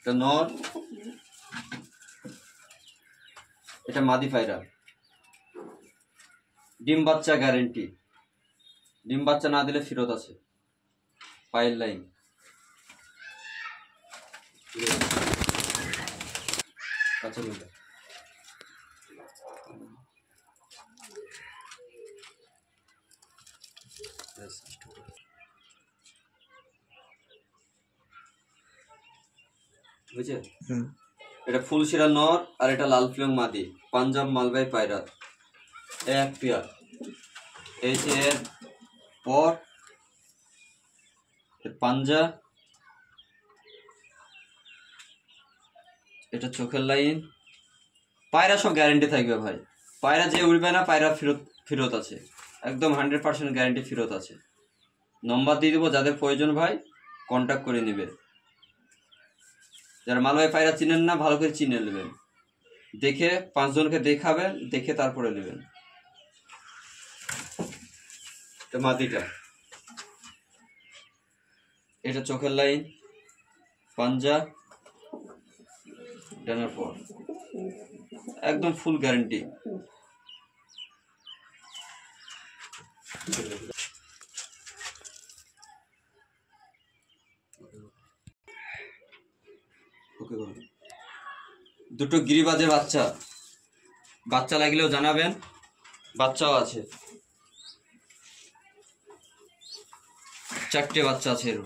এটা নর, এটা মাদি পায়রা। ডিম বাচ্চা গ্যারেন্টি, ডিম বাচ্চা না দিলে ফেরত আছে। পায়ের লাইন, কাঁচা লুলা। বুঝছে? এটা ফুলশিরা নর আর এটা লাল ফিলং মাদি, পাঞ্জাব মালবাই পায়রা, এক পেয়ার। এই যে এর পর পাঞ্জা, এটা চোখের লাইন। পায়রা সব গ্যারেন্টি থাকবে ভাই, পায়রা যে উড়বে না পায়রা ফেরত আছে, একদম 100% গ্যারেন্টি ফেরত আছে। নম্বর দিয়ে দেবো, যাদের প্রয়োজন ভাই কন্ট্যাক্ট করে নেবে। যারা মালবাহী পায়রা চিনেন না ভালো করে চিনে নেবেন, দেখে 5 জনকে দেখাবেন, দেখে তারপরে নেবেন। মাদিটা, এটা চোখের লাইন, পাঞ্জা, ডানার পর একদম ফুল গ্যারেন্টি। দুটো গিরিবাজে বাচ্চা, বাচ্চা লাগলেও জানাবেন, বাচ্চাও আছে, 4টে বাচ্চা আছে এর।